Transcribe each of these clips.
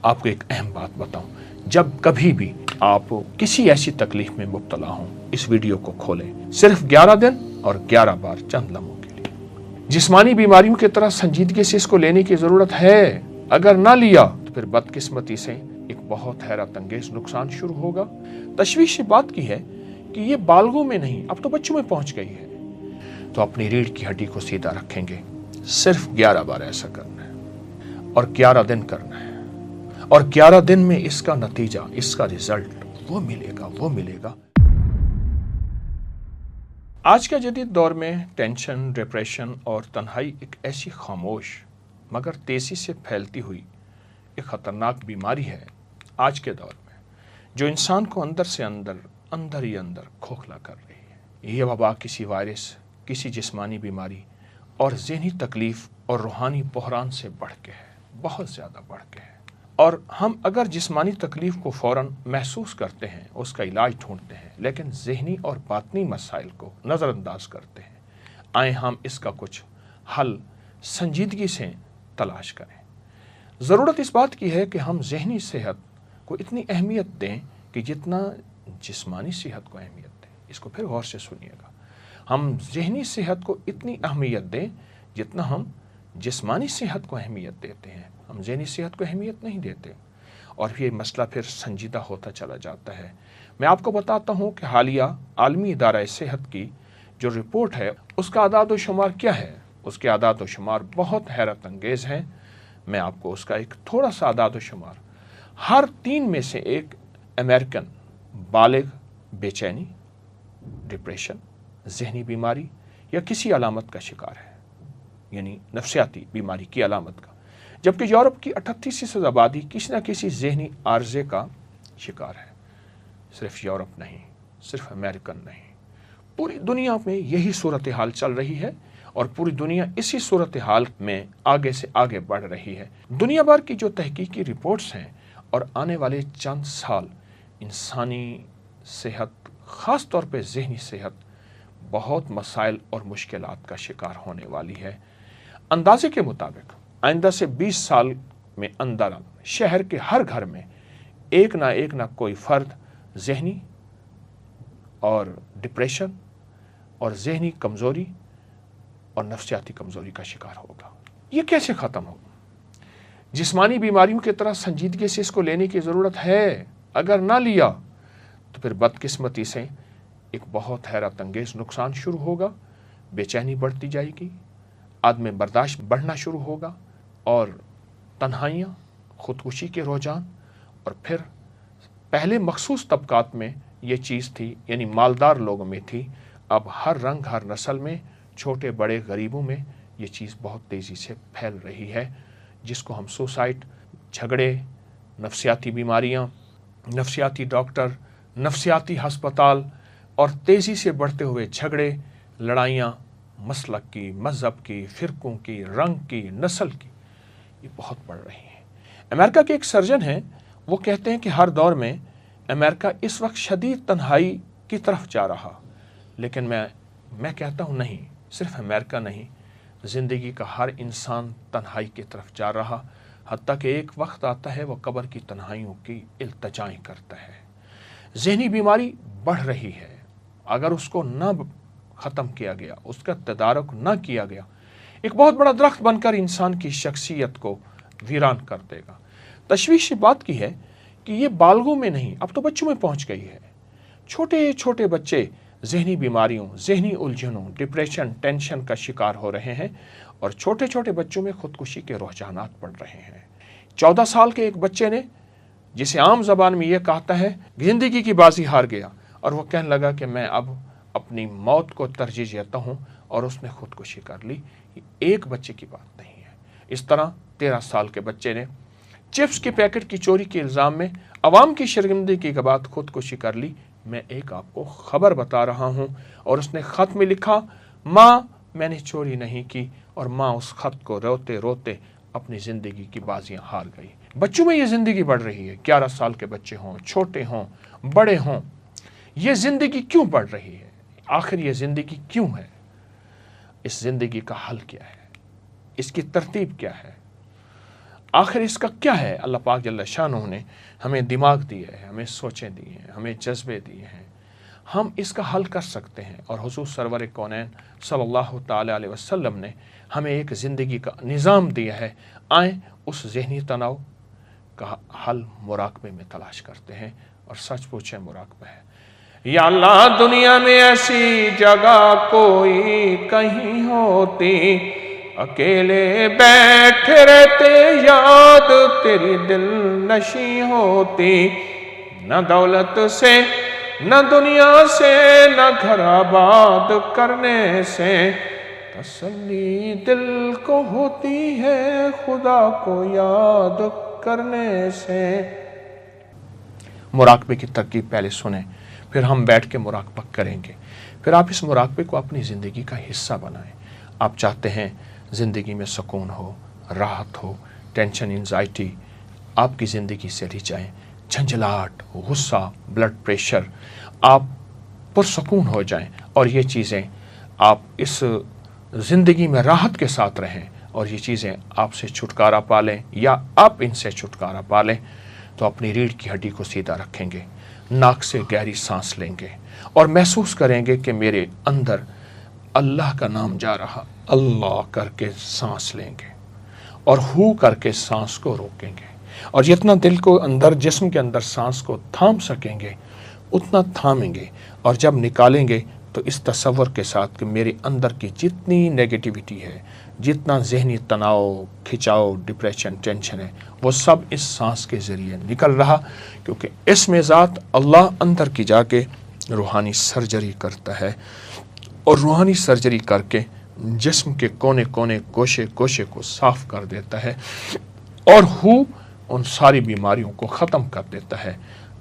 آپ کو ایک اہم بات بتاؤں، جب کبھی بھی آپ کسی ایسی تکلیف میں مبتلا ہوں، اس ویڈیو کو کھولیں، صرف 11 دن اور 11 بار چند لمحوں کے لیے۔ جسمانی بیماریوں کی طرح سنجیدگی سے اس کو لینے کی ضرورت ہے۔ اگر نہ لیا تو پھر بدقسمتی سے ایک بہت حیرت انگیز نقصان شروع ہوگا۔ تشویش بات کی ہے کہ یہ بالغوں میں نہیں، اب تو بچوں میں پہنچ گئی ہے۔ تو اپنی ریڑھ کی ہڈی کو سیدھا رکھیں گے، صرف 11 بار ایسا کرنا ہے اور 11 دن کرنا ہے، اور 11 دن میں اس کا نتیجہ، اس کا رزلٹ وہ ملے گا۔ آج کے جدید دور میں ٹینشن، ڈپریشن اور تنہائی ایک ایسی خاموش مگر تیزی سے پھیلتی ہوئی ایک خطرناک بیماری ہے آج کے دور میں، جو انسان کو اندر سے اندر ہی کھوکھلا کر رہی ہے۔ یہ وبا کسی وائرس، کسی جسمانی بیماری اور ذہنی تکلیف اور روحانی بحران سے بڑھ کے ہے، بہت زیادہ بڑھ کے ہے۔ اور ہم اگر جسمانی تکلیف کو فوراً محسوس کرتے ہیں، اس کا علاج ڈھونڈتے ہیں، لیکن ذہنی اور باطنی مسائل کو نظر انداز کرتے ہیں۔ آئیں ہم اس کا کچھ حل سنجیدگی سے تلاش کریں۔ ضرورت اس بات کی ہے کہ ہم ذہنی صحت کو اتنی اہمیت دیں کہ جتنا جسمانی صحت کو اہمیت دیں۔ اس کو پھر غور سے سنیے گا۔ ہم ذہنی صحت کو اتنی اہمیت دیں جتنا ہم جسمانی صحت کو اہمیت دیتے ہیں۔ ہم ذہنی صحت کو اہمیت نہیں دیتے اور یہ مسئلہ پھر سنجیدہ ہوتا چلا جاتا ہے۔ میں آپ کو بتاتا ہوں کہ حالیہ عالمی ادارہ صحت کی جو رپورٹ ہے، اس کا اعداد و شمار کیا ہے۔ اس کے اعداد و شمار بہت حیرت انگیز ہیں۔ میں آپ کو اس کا ایک تھوڑا سا اعداد و شمار۔ ہر 3 میں سے ایک امریکن بالغ بے چینی، ڈپریشن، ذہنی بیماری یا کسی علامت کا شکار ہے، یعنی نفسیاتی بیماری کی علامت کا، جبکہ یورپ کی 38% آبادی کسی نہ کسی ذہنی عارضے کا شکار ہے۔ صرف یورپ نہیں، صرف امریکن نہیں، پوری دنیا میں یہی صورتحال چل رہی ہے اور پوری دنیا اسی صورتحال میں آگے سے آگے بڑھ رہی ہے۔ دنیا بھر کی جو تحقیقی رپورٹس ہیں اور آنے والے چند سال انسانی صحت، خاص طور پہ ذہنی صحت، بہت مسائل اور مشکلات کا شکار ہونے والی ہے۔ اندازے کے مطابق آئندہ سے 20 سال میں اندر شہر کے ہر گھر میں ایک نہ کوئی فرد ذہنی اور ڈپریشن اور ذہنی کمزوری اور نفسیاتی کمزوری کا شکار ہوگا۔ یہ کیسے ختم ہوگا؟ جسمانی بیماریوں کی طرح سنجیدگی سے اس کو لینے کی ضرورت ہے۔ اگر نہ لیا تو پھر بدقسمتی سے ایک بہت حیرت انگیز نقصان شروع ہوگا۔ بے چینی بڑھتی جائے گی، عدم برداشت بڑھنا شروع ہوگا، اور تنہائیاں، خودکشی کے رجحان، اور پھر پہلے مخصوص طبقات میں یہ چیز تھی، یعنی مالدار لوگوں میں تھی، اب ہر رنگ، ہر نسل میں، چھوٹے بڑے غریبوں میں یہ چیز بہت تیزی سے پھیل رہی ہے، جس کو ہم سوسائڈ، جھگڑے، نفسیاتی بیماریاں، نفسیاتی ڈاکٹر، نفسیاتی ہسپتال اور تیزی سے بڑھتے ہوئے جھگڑے، لڑائیاں، مسلک کی، مذہب کی، فرقوں کی، رنگ کی، نسل کی، یہ بہت بڑھ رہی ہیں۔ امریکہ کے ایک سرجن ہیں، وہ کہتے ہیں کہ ہر دور میں امریکہ اس وقت شدید تنہائی کی طرف جا رہا، لیکن میں کہتا ہوں نہیں، صرف امریکہ نہیں، زندگی کا ہر انسان تنہائی کی طرف جا رہا، حتیٰ کہ ایک وقت آتا ہے وہ قبر کی تنہائیوں کی التجائیں کرتا ہے۔ ذہنی بیماری بڑھ رہی ہے۔ اگر اس کو نہ ختم کیا گیا، اس کا تدارک نہ کیا گیا، ایک بہت بڑا درخت بن کر انسان کی شخصیت کو ویران کر دے گا۔ تشویش بات کی ہے کہ یہ بالغوں میں نہیں، اب تو بچوں میں پہنچ گئی ہے۔ چھوٹے چھوٹے بچے ذہنی بیماریوں، ذہنی الجھنوں، ڈپریشن، ٹینشن کا شکار ہو رہے ہیں، اور چھوٹے چھوٹے بچوں میں خودکشی کے رجحانات بڑھ رہے ہیں۔ 14 سال کے ایک بچے نے، جسے عام زبان میں یہ کہتا ہے زندگی کی بازی ہار گیا، اور وہ کہنے لگا کہ میں اب اپنی موت کو ترجیح دیتا ہوں، اور اس نے خودکشی کر لی۔ یہ ایک بچے کی بات نہیں ہے۔ اس طرح 13 سال کے بچے نے چپس کے پیکٹ کی چوری کے الزام میں عوام کی شرمندگی کے بعد خودکشی کر لی۔ میں ایک آپ کو خبر بتا رہا ہوں، اور اس نے خط میں لکھا، ماں میں نے چوری نہیں کی، اور ماں اس خط کو روتے روتے اپنی زندگی کی بازیاں ہار گئی۔ بچوں میں یہ زندگی بڑھ رہی ہے، 11 سال کے بچے ہوں، چھوٹے ہوں، بڑے ہوں۔ یہ زندگی کیوں بڑھ رہی ہے؟ آخر یہ زندگی کیوں ہے؟ اس زندگی کا حل کیا ہے؟ اس کی ترتیب کیا ہے؟ آخر اس کا کیا ہے؟ اللہ پاک جل شانہ نے ہمیں دماغ دیے ہیں، ہمیں سوچیں دی ہیں، ہمیں جذبے دیے ہیں، ہم اس کا حل کر سکتے ہیں۔ اور حضور سرور کونین صلی اللہ تعالی علیہ وسلم نے ہمیں ایک زندگی کا نظام دیا ہے۔ آئیں اس ذہنی تناؤ کا حل مراقبے میں تلاش کرتے ہیں، اور سچ پوچھیں مراقبہ ہے۔ یا اللہ دنیا میں ایسی جگہ کوئی کہیں ہوتی، اکیلے بیٹھے رہتے یاد تیری دل نشی ہوتی، نہ دولت سے نہ دنیا سے نہ گھر آباد کرنے سے تسلی دل کو ہوتی ہے خدا کو یاد کرنے سے۔ مراقبے کی ترکیب پہلے سنیں، پھر ہم بیٹھ کے مراقبہ کریں گے، پھر آپ اس مراقبے کو اپنی زندگی کا حصہ بنائیں۔ آپ چاہتے ہیں زندگی میں سکون ہو، راحت ہو، ٹینشن انزائٹی آپ کی زندگی سے ہٹ جائیں، جھنجھلاہٹ، غصہ، بلڈ پریشر، آپ پرسکون ہو جائیں، اور یہ چیزیں آپ اس زندگی میں راحت کے ساتھ رہیں، اور یہ چیزیں آپ سے چھٹکارا پا لیں یا آپ ان سے چھٹکارا پا لیں، تو اپنی ریڑھ کی ہڈی کو سیدھا رکھیں گے، ناک سے گہری سانس لیں گے، اور محسوس کریں گے کہ میرے اندر اللہ کا نام جا رہا، اللہ کر کے سانس لیں گے، اور ہو کر کے سانس کو روکیں گے، اور جتنا دل کو اندر جسم کے اندر سانس کو تھام سکیں گے اتنا تھامیں گے، اور جب نکالیں گے تو اس تصور کے ساتھ کہ میرے اندر کی جتنی نیگیٹیوٹی ہے، جتنا ذہنی تناؤ، کھچاؤ، ڈپریشن، ٹینشن ہے، وہ سب اس سانس کے ذریعے نکل رہا، کیونکہ اس میں ذات اللہ اندر کی جا کے روحانی سرجری کرتا ہے، اور روحانی سرجری کر کے جسم کے کونے کونے، گوشے گوشے کو صاف کر دیتا ہے، اور ان ساری بیماریوں کو ختم کر دیتا ہے۔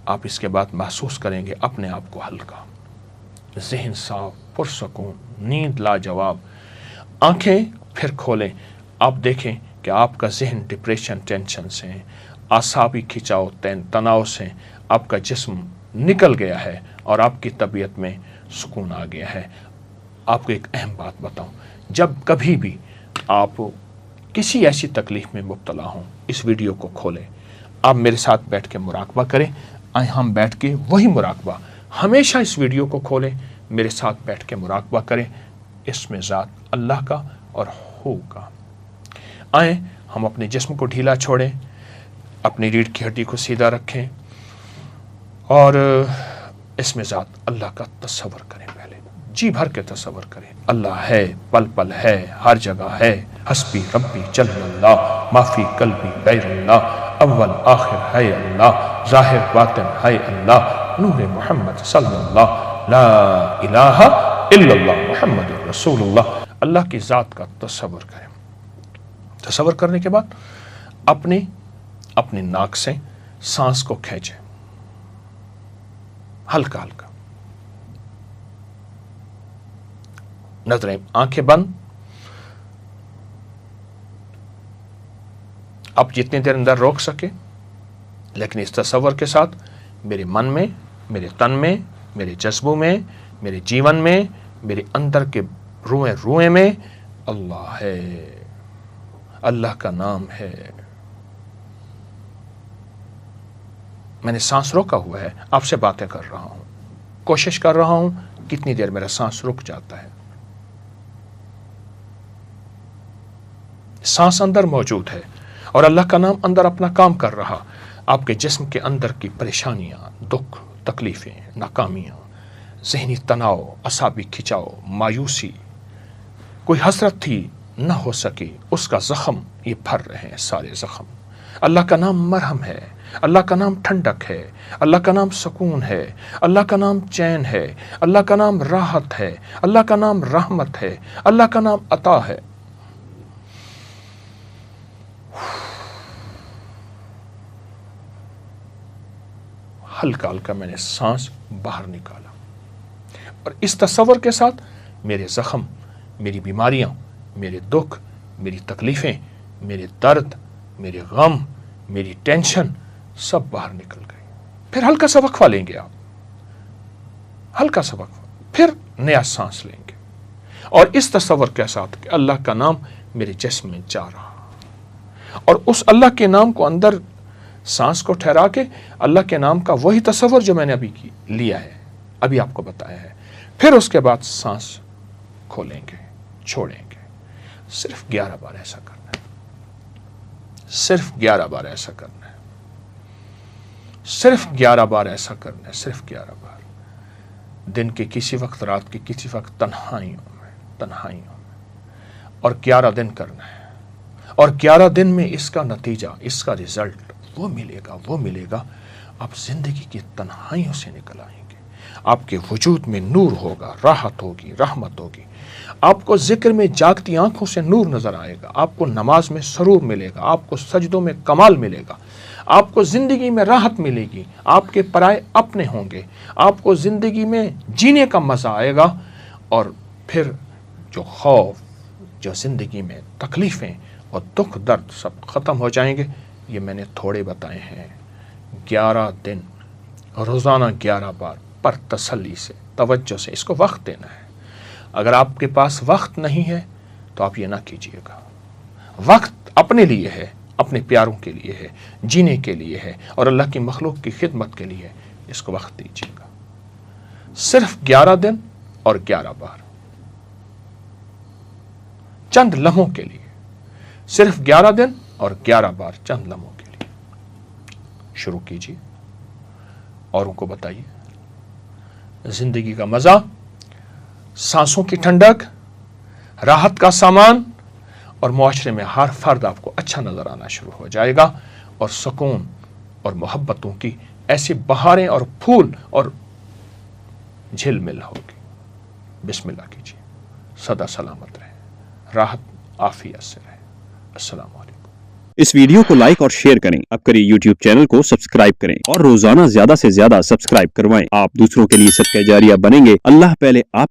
آپ اس کے بعد محسوس کریں گے اپنے آپ کو ہلکا، ذہن صاف، پرسکون، نیند لاجواب۔ آنکھیں پھر کھولیں، آپ دیکھیں کہ آپ کا ذہن ڈپریشن، ٹینشن سے، اعصابی کھچاؤ، تناؤ سے آپ کا جسم نکل گیا ہے، اور آپ کی طبیعت میں سکون آ گیا ہے۔ آپ کو ایک اہم بات بتاؤں، جب کبھی بھی آپ کسی ایسی تکلیف میں مبتلا ہوں، اس ویڈیو کو کھولیں، آپ میرے ساتھ بیٹھ کے مراقبہ کریں۔ آئیں ہم بیٹھ کے وہی مراقبہ، ہمیشہ اس ویڈیو کو کھولیں، میرے ساتھ بیٹھ کے مراقبہ کریں، اس میں ذات اللہ کا اور ہو کا۔ آئیں ہم اپنے جسم کو ڈھیلا چھوڑیں، اپنی ریڑھ کی ہڈی کو سیدھا رکھیں، اور اس میں ذات اللہ کا تصور کریں۔ پہلے جی بھر کے تصور کریں، اللہ ہے، پل پل ہے، ہر جگہ ہے، حسبی ربی جل اللہ، معافی قلبی غیر اللہ، اول آخر ہے اللہ، ظاہر باطن ہے اللہ، نور محمد صلی اللہ، لا الہ الا اللہ محمد رسول اللہ۔ اللہ کی ذات کا تصور کریں۔ تصور کرنے کے بعد اپنے ناک سے سانس کو کھینچیں، ہلکا ہلکا، نظریں، آنکھیں بند۔ آپ جتنی دیر اندر روک سکے، لیکن اس تصور کے ساتھ میرے من میں، میرے تن میں، میرے جذبوں میں، میرے جیون میں، میرے اندر کے روئیں روئیں میں اللہ ہے، اللہ کا نام ہے۔ میں نے سانس روکا ہوا ہے، آپ سے باتیں کر رہا ہوں، کوشش کر رہا ہوں کتنی دیر میرا سانس رک جاتا ہے۔ سانس اندر موجود ہے، اور اللہ کا نام اندر اپنا کام کر رہا۔ آپ کے جسم کے اندر کی پریشانیاں، دکھ، تکلیفیں، ناکامیاں، ذہنی تناؤ، اعصابی کھچاؤ، مایوسی، کوئی حسرت تھی نہ ہو سکی، اس کا زخم یہ بھر رہے ہیں سارے زخم۔ اللہ کا نام مرہم ہے، اللہ کا نام ٹھنڈک ہے، اللہ کا نام سکون ہے، اللہ کا نام چین ہے، اللہ کا نام راحت ہے، اللہ کا نام رحمت ہے، اللہ کا نام عطا ہے۔ ہلکا ہلکا میں نے سانس باہر نکالا، اور اس تصور کے ساتھ میرے زخم، میری بیماریاں، میرے دکھ، میری تکلیفیں، میرے درد، میرے غم، میری ٹینشن سب باہر نکل گئی۔ پھر ہلکا سا وقفہ لیں گے، آپ ہلکا سا وقفہ، پھر نیا سانس لیں گے، اور اس تصور کے ساتھ کہ اللہ کا نام میرے جسم میں جا رہا، اور اس اللہ کے نام کو اندر سانس کو ٹھہرا کے اللہ کے نام کا وہی تصور جو میں نے ابھی لیا ہے، ابھی آپ کو بتایا ہے، پھر اس کے بعد سانس کھولیں گے، چھوڑیں گے۔ صرف 11 بار ایسا کرنا ہے، صرف 11 بار ایسا کرنا ہے، صرف 11 بار ایسا کرنا ہے، صرف 11 بار، دن کے کسی وقت، رات کے کسی وقت، تنہائیوں میں، اور 11 دن کرنا ہے۔ اور 11 دن میں اس کا نتیجہ، اس کا رزلٹ وہ ملے گا، آپ زندگی کی تنہائیوں سے نکل آئیں گے، آپ کے وجود میں نور ہوگا، راحت ہوگی، رحمت ہوگی، آپ کو ذکر میں جاگتی آنکھوں سے نور نظر آئے گا، آپ کو نماز میں سرور ملے گا، آپ کو سجدوں میں کمال ملے گا، آپ کو زندگی میں راحت ملے گی، آپ کے پرائے اپنے ہوں گے، آپ کو زندگی میں جینے کا مزہ آئے گا، اور پھر جو خوف، جو زندگی میں تکلیفیں اور دکھ درد سب ختم ہو جائیں گے۔ یہ میں نے تھوڑے بتائے ہیں۔ 11 دن روزانہ 11 بار پر تسلی سے، توجہ سے، اس کو وقت دینا ہے۔ اگر آپ کے پاس وقت نہیں ہے تو آپ یہ نہ کیجیے گا۔ وقت اپنے لیے ہے، اپنے پیاروں کے لیے ہے، جینے کے لیے ہے، اور اللہ کی مخلوق کی خدمت کے لیے، اس کو وقت دیجیے گا۔ صرف 11 دن اور 11 بار، چند لمحوں کے لیے، صرف 11 دن اور 11 بار چند لمحوں کے لیے شروع کیجیے، اوروں کو بتائیے۔ زندگی کا مزہ، سانسوں کی ٹھنڈک، راحت کا سامان، اور معاشرے میں ہر فرد آپ کو اچھا نظر آنا شروع ہو جائے گا، اور سکون اور محبتوں کی ایسی بہاریں اور پھول اور جھل مل ہوگی۔ بسم اللہ کیجیے، سدا سلامت رہے، راحت عافیت سے رہے۔ السلام علیکم۔ اس ویڈیو کو لائک اور شیئر کریں، اب کریں یوٹیوب چینل کو سبسکرائب کریں، اور روزانہ زیادہ سے زیادہ سبسکرائب کروائیں۔ آپ دوسروں کے لیے صدقہ جاریہ بنیں گے۔ اللہ پہلے آپ